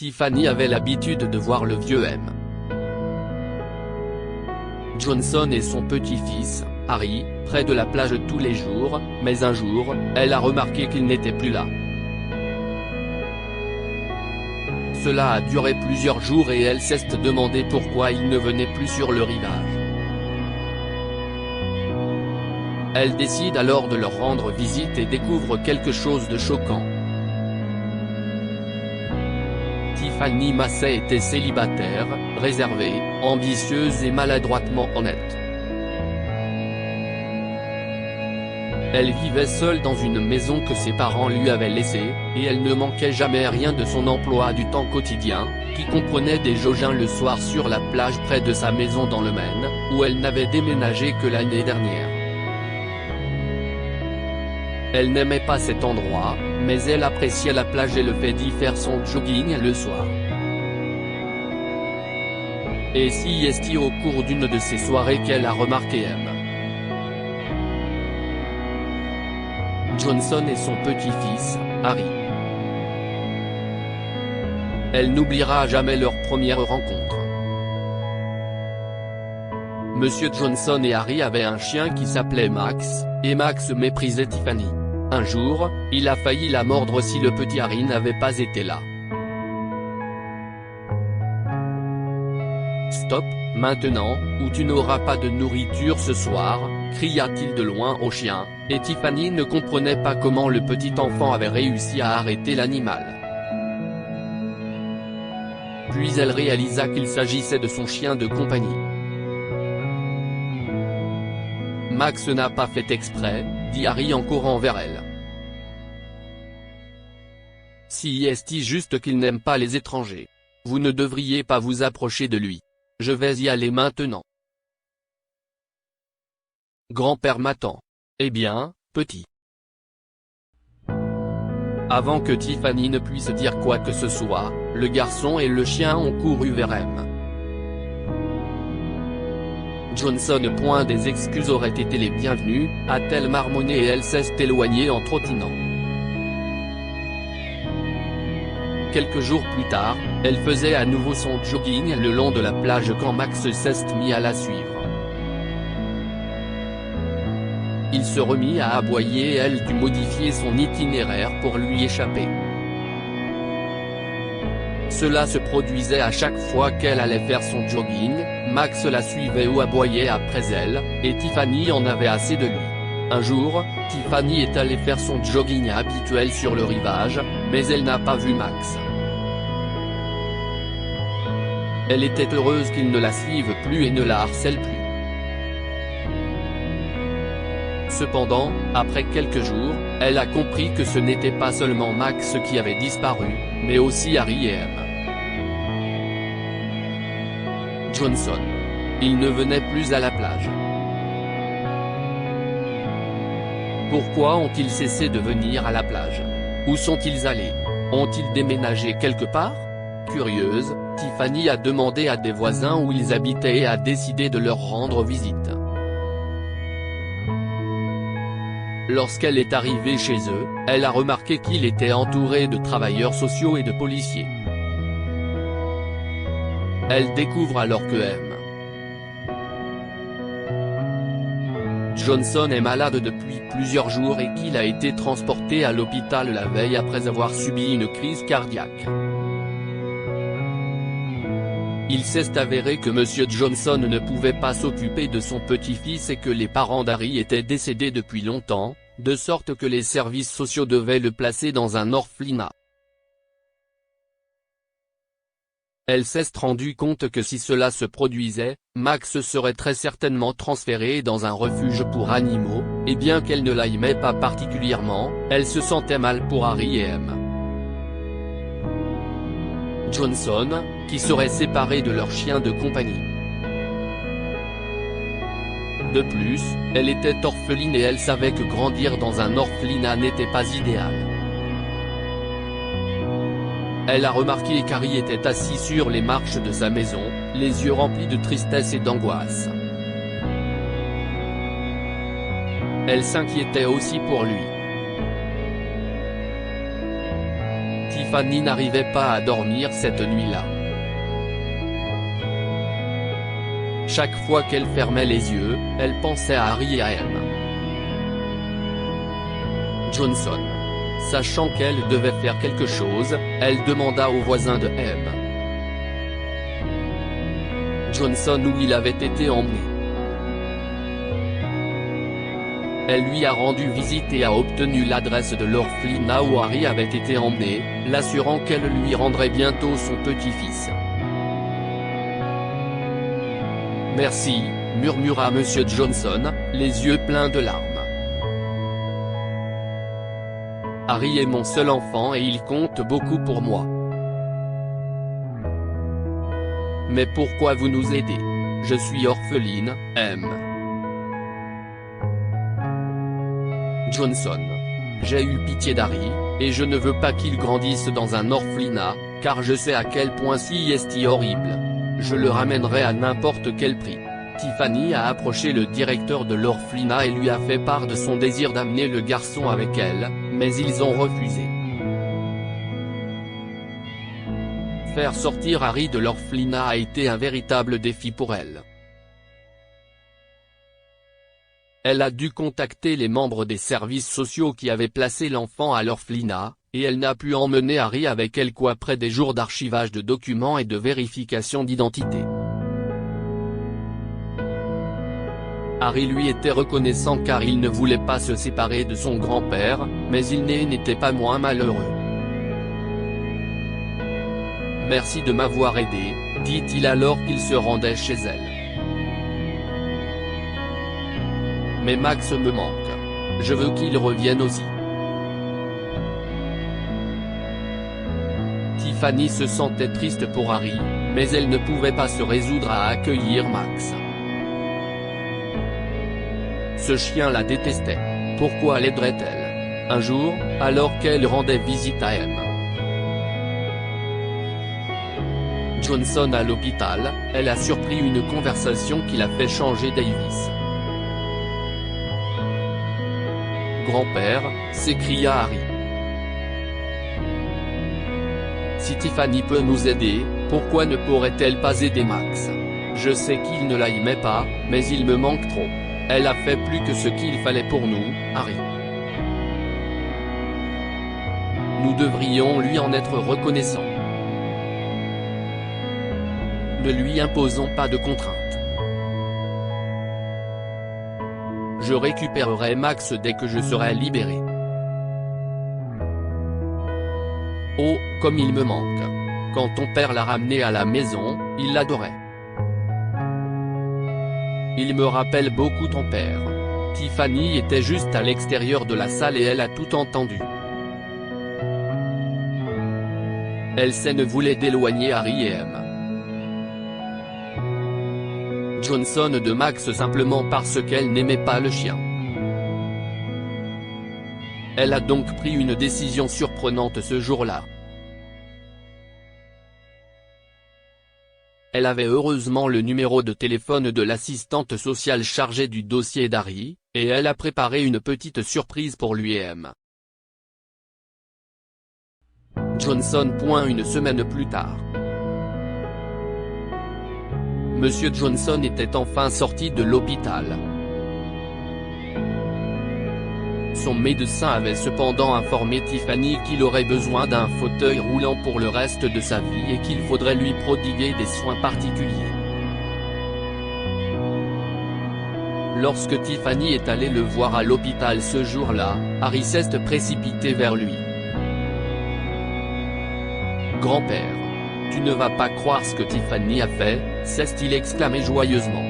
Tiffany avait l'habitude de voir le vieux M. Johnson et son petit-fils, Harry, près de la plage tous les jours, mais un jour, elle a remarqué qu'il n'était plus là. Cela a duré plusieurs jours et elle s'est demandé pourquoi il ne venait plus sur le rivage. Elle décide alors de leur rendre visite et découvre quelque chose de choquant. Tiffany Massey était célibataire, réservée, ambitieuse et maladroitement honnête. Elle vivait seule dans une maison que ses parents lui avaient laissée, et elle ne manquait jamais rien de son emploi du temps quotidien, qui comprenait des joggins le soir sur la plage près de sa maison dans le Maine, où elle n'avait déménagé que l'année dernière. Elle n'aimait pas cet endroit, mais elle appréciait la plage et le fait d'y faire son jogging le soir. Et si est-il au cours d'une de ces soirées qu'elle a remarqué M. Johnson et son petit-fils, Harry. Elle n'oubliera jamais leur première rencontre. Monsieur Johnson et Harry avaient un chien qui s'appelait Max, et Max méprisait Tiffany. Un jour, il a failli la mordre si le petit Harry n'avait pas été là. « Stop, maintenant, ou tu n'auras pas de nourriture ce soir », cria-t-il de loin au chien, et Tiffany ne comprenait pas comment le petit enfant avait réussi à arrêter l'animal. Puis elle réalisa qu'il s'agissait de son chien de compagnie. « Max n'a pas fait exprès », dit Harry en courant vers elle. « Si est-il juste qu'il n'aime pas les étrangers. Vous ne devriez pas vous approcher de lui. Je vais y aller maintenant. Grand-père m'attend. Eh bien, petit. » Avant que Tiffany ne puisse dire quoi que ce soit, le garçon et le chien ont couru vers M. Johnson. Des excuses auraient été les bienvenues, a-t-elle marmonné et elle s'est éloignée en trottinant. Quelques jours plus tard, elle faisait à nouveau son jogging le long de la plage quand Max s'est mis à la suivre. Il se remit à aboyer et elle dut modifier son itinéraire pour lui échapper. Cela se produisait à chaque fois qu'elle allait faire son jogging, Max la suivait ou aboyait après elle, et Tiffany en avait assez de lui. Un jour, Tiffany est allée faire son jogging habituel sur le rivage, mais elle n'a pas vu Max. Elle était heureuse qu'il ne la suive plus et ne la harcèle plus. Cependant, après quelques jours, elle a compris que ce n'était pas seulement Max qui avait disparu, mais aussi Harry et M. Johnson. Ils ne venaient plus à la plage. Pourquoi ont-ils cessé de venir à la plage? Où sont-ils allés? Ont-ils déménagé quelque part? Curieuse, Tiffany a demandé à des voisins où ils habitaient et a décidé de leur rendre visite. Lorsqu'elle est arrivée chez eux, elle a remarqué qu'il était entouré de travailleurs sociaux et de policiers. Elle découvre alors que M. Johnson est malade depuis plusieurs jours et qu'il a été transporté à l'hôpital la veille après avoir subi une crise cardiaque. Il s'est avéré que M. Johnson ne pouvait pas s'occuper de son petit-fils et que les parents d'Harry étaient décédés depuis longtemps, de sorte que les services sociaux devaient le placer dans un orphelinat. Elle s'est rendue compte que si cela se produisait, Max serait très certainement transféré dans un refuge pour animaux, et bien qu'elle ne l'aimait pas particulièrement, elle se sentait mal pour Harry et M. Johnson, qui seraient séparés de leur chien de compagnie. De plus, elle était orpheline et elle savait que grandir dans un orphelinat n'était pas idéal. Elle a remarqué qu'Harry était assis sur les marches de sa maison, les yeux remplis de tristesse et d'angoisse. Elle s'inquiétait aussi pour lui. Tiffany n'arrivait pas à dormir cette nuit-là. Chaque fois qu'elle fermait les yeux, elle pensait à Harry et à M. Johnson. Sachant qu'elle devait faire quelque chose, elle demanda au voisin de M. Johnson où il avait été emmené. Elle lui a rendu visite et a obtenu l'adresse de l'orphelinat où Harry avait été emmené, l'assurant qu'elle lui rendrait bientôt son petit-fils. « Merci », murmura M. Johnson, les yeux pleins de larmes. « Harry est mon seul enfant et il compte beaucoup pour moi. Mais pourquoi vous nous aidez? Je suis orpheline, M. Johnson. J'ai eu pitié d'Harry, et je ne veux pas qu'il grandisse dans un orphelinat, car je sais à quel point ci est horrible. Je le ramènerai à n'importe quel prix. » Tiffany a approché le directeur de l'orphelinat et lui a fait part de son désir d'amener le garçon avec elle, mais ils ont refusé. Faire sortir Harry de l'orphelinat a été un véritable défi pour elle. Elle a dû contacter les membres des services sociaux qui avaient placé l'enfant à l'orphelinat, et elle n'a pu emmener Harry avec elle qu'après des jours d'archivage de documents et de vérification d'identité. Harry lui était reconnaissant car il ne voulait pas se séparer de son grand-père, mais il n'était pas moins malheureux. « Merci de m'avoir aidé », dit-il alors qu'il se rendait chez elle. « Mais Max me manque. Je veux qu'il revienne aussi. » Tiffany se sentait triste pour Harry, mais elle ne pouvait pas se résoudre à accueillir Max. Ce chien la détestait. Pourquoi l'aiderait-elle? Un jour, alors qu'elle rendait visite à M. Johnson à l'hôpital, elle a surpris une conversation qui l'a fait changer Davis. « Grand-père », s'écria Harry. « Si Tiffany peut nous aider, pourquoi ne pourrait-elle pas aider Max? Je sais qu'il ne l'aimait pas, mais il me manque trop. Elle a fait plus que ce qu'il fallait pour nous, Harry. Nous devrions lui en être reconnaissants. Ne lui imposons pas de contraintes. Je récupérerai Max dès que je serai libéré. Oh, comme il me manque. Quand ton père l'a ramené à la maison, il l'adorait. Il me rappelle beaucoup ton père. » Tiffany était juste à l'extérieur de la salle et elle a tout entendu. Elle ne voulait d'éloigner Harry et M. Johnson de Max simplement parce qu'elle n'aimait pas le chien. Elle a donc pris une décision surprenante ce jour-là. Elle avait heureusement le numéro de téléphone de l'assistante sociale chargée du dossier d'Harry, et elle a préparé une petite surprise pour lui et M. Johnson. Une semaine plus tard. Monsieur Johnson était enfin sorti de l'hôpital. Son médecin avait cependant informé Tiffany qu'il aurait besoin d'un fauteuil roulant pour le reste de sa vie et qu'il faudrait lui prodiguer des soins particuliers. Lorsque Tiffany est allée le voir à l'hôpital ce jour-là, Harry s'est précipité vers lui. « Grand-père, tu ne vas pas croire ce que Tiffany a fait », s'est-il exclamé joyeusement.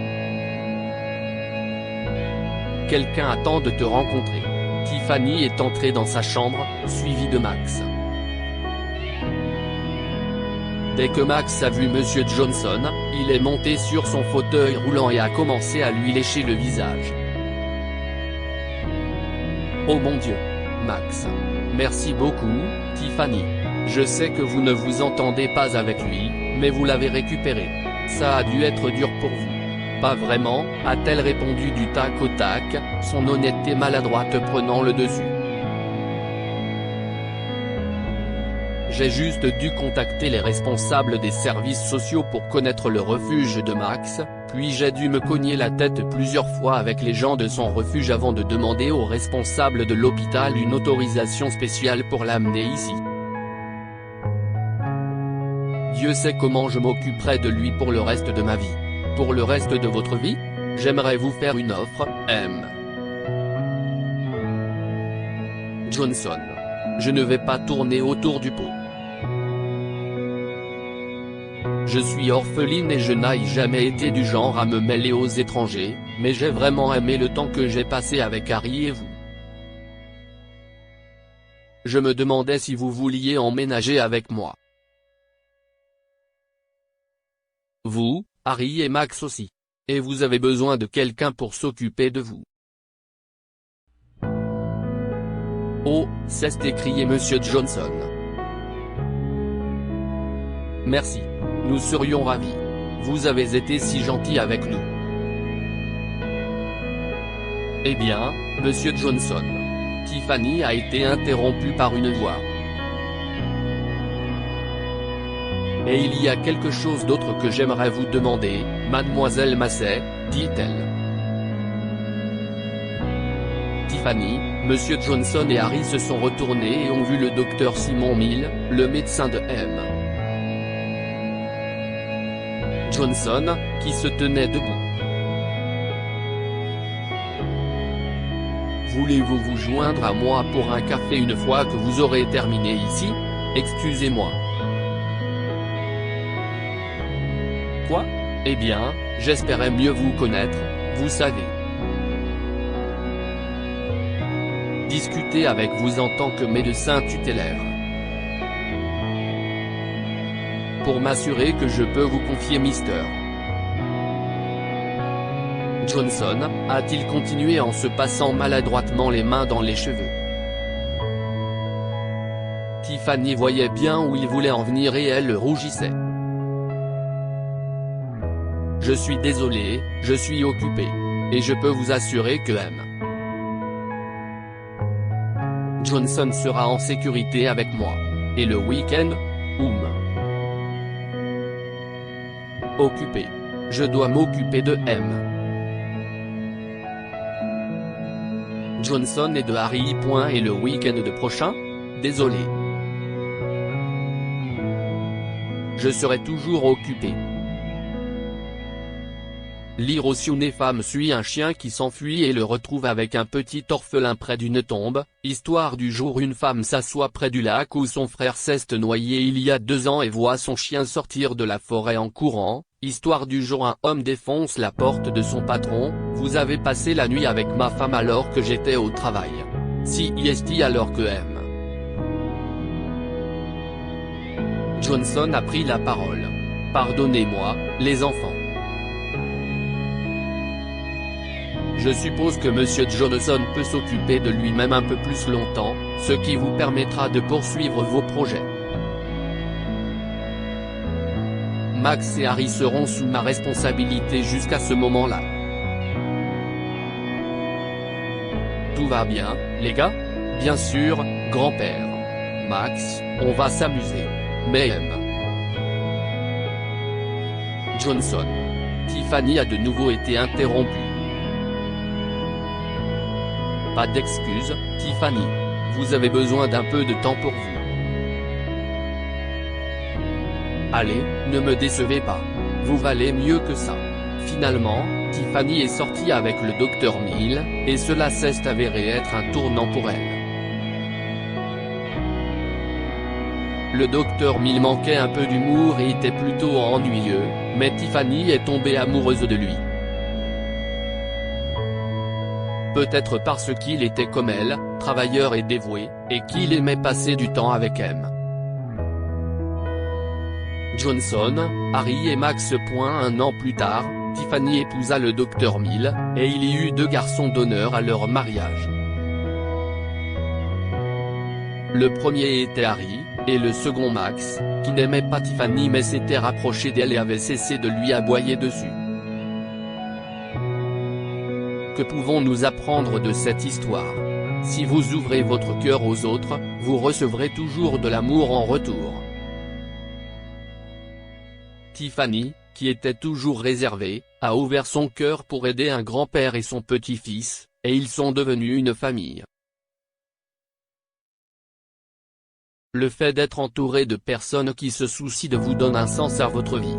« Quelqu'un attend de te rencontrer. » Tiffany est entrée dans sa chambre, suivie de Max. Dès que Max a vu Monsieur Johnson, il est monté sur son fauteuil roulant et a commencé à lui lécher le visage. « Oh mon Dieu, Max. Merci beaucoup, Tiffany. Je sais que vous ne vous entendez pas avec lui, mais vous l'avez récupéré. Ça a dû être dur pour vous. » « Pas vraiment », a-t-elle répondu du tac au tac, son honnêteté maladroite prenant le dessus. « J'ai juste dû contacter les responsables des services sociaux pour connaître le refuge de Max, puis j'ai dû me cogner la tête plusieurs fois avec les gens de son refuge avant de demander aux responsables de l'hôpital une autorisation spéciale pour l'amener ici. Dieu sait comment je m'occuperai de lui pour le reste de ma vie. Pour le reste de votre vie, j'aimerais vous faire une offre, M. Johnson. Je ne vais pas tourner autour du pot. Je suis orpheline et je n'ai jamais été du genre à me mêler aux étrangers, mais j'ai vraiment aimé le temps que j'ai passé avec Harry et vous. Je me demandais si vous vouliez emménager avec moi. Vous, Harry et Max aussi. Et vous avez besoin de quelqu'un pour s'occuper de vous. Oh, c'est écrié Monsieur Johnson. Merci. Nous serions ravis. Vous avez été si gentil avec nous. Eh bien, Monsieur Johnson. Tiffany a été interrompue par une voix. Et il y a quelque chose d'autre que j'aimerais vous demander, Mademoiselle Massey, dit-elle. Tiffany, Monsieur Johnson et Harry se sont retournés et ont vu le docteur Simon Mill, le médecin de M. Johnson, qui se tenait debout. Voulez-vous vous joindre à moi pour un café une fois que vous aurez terminé ici? Excusez-moi. Quoi? Eh bien, j'espérais mieux vous connaître, vous savez. Discuter avec vous en tant que médecin tutélaire. Pour m'assurer que je peux vous confier Mr. Johnson, a-t-il continué en se passant maladroitement les mains dans les cheveux. Tiffany voyait bien où il voulait en venir et elle rougissait. Je suis désolé, je suis occupé. Et je peux vous assurer que M. Johnson sera en sécurité avec moi. Et le week-end, occupé. Je dois m'occuper de M. Johnson et de Harry. Et le week-end de prochain? Désolé. Je serai toujours occupé. L'Hiroshine femme suit un chien qui s'enfuit et le retrouve avec un petit orphelin près d'une tombe. Histoire du jour, une femme s'assoit près du lac où son frère s'est noyé il y a 2 ans et voit son chien sortir de la forêt en courant. Histoire du jour, un homme défonce la porte de son patron. Vous avez passé la nuit avec ma femme alors que j'étais au travail. Si est alors que M. Johnson a pris la parole. Pardonnez-moi, les enfants. Je suppose que Monsieur Johnson peut s'occuper de lui-même un peu plus longtemps, ce qui vous permettra de poursuivre vos projets. Max et Harry seront sous ma responsabilité jusqu'à ce moment-là. Tout va bien, les gars? Bien sûr, grand-père. Max, on va s'amuser. Mais M. Johnson. Tiffany a de nouveau été interrompue. Pas d'excuses, Tiffany. Vous avez besoin d'un peu de temps pour vous. Allez, ne me décevez pas. Vous valez mieux que ça. Finalement, Tiffany est sortie avec le docteur Mill, et cela s'est avéré être un tournant pour elle. Le docteur Mill manquait un peu d'humour et était plutôt ennuyeux, mais Tiffany est tombée amoureuse de lui. Peut-être parce qu'il était comme elle, travailleur et dévoué, et qu'il aimait passer du temps avec M. Johnson, Harry et Max. Un an plus tard, Tiffany épousa le docteur Mill, et il y eut 2 garçons d'honneur à leur mariage. Le premier était Harry, et le second Max, qui n'aimait pas Tiffany mais s'était rapproché d'elle et avait cessé de lui aboyer dessus. Que pouvons-nous apprendre de cette histoire? Si vous ouvrez votre cœur aux autres, vous recevrez toujours de l'amour en retour. Tiffany, qui était toujours réservée, a ouvert son cœur pour aider un grand-père et son petit-fils, et ils sont devenus une famille. Le fait d'être entouré de personnes qui se soucient de vous donne un sens à votre vie.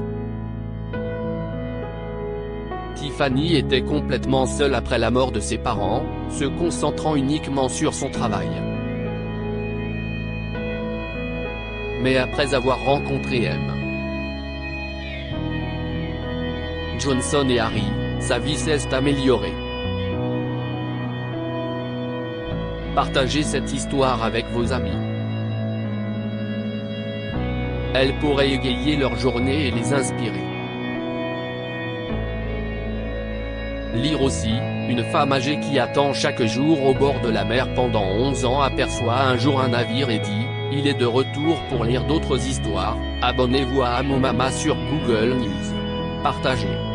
Tiffany était complètement seule après la mort de ses parents, se concentrant uniquement sur son travail. Mais après avoir rencontré M. Johnson et Harry, sa vie s'est améliorée. Partagez cette histoire avec vos amis. Elle pourrait égayer leur journée et les inspirer. Lire aussi, une femme âgée qui attend chaque jour au bord de la mer pendant 11 ans aperçoit un jour un navire et dit, il est de retour pour lire d'autres histoires. Abonnez-vous à Amo Mama sur Google News. Partagez.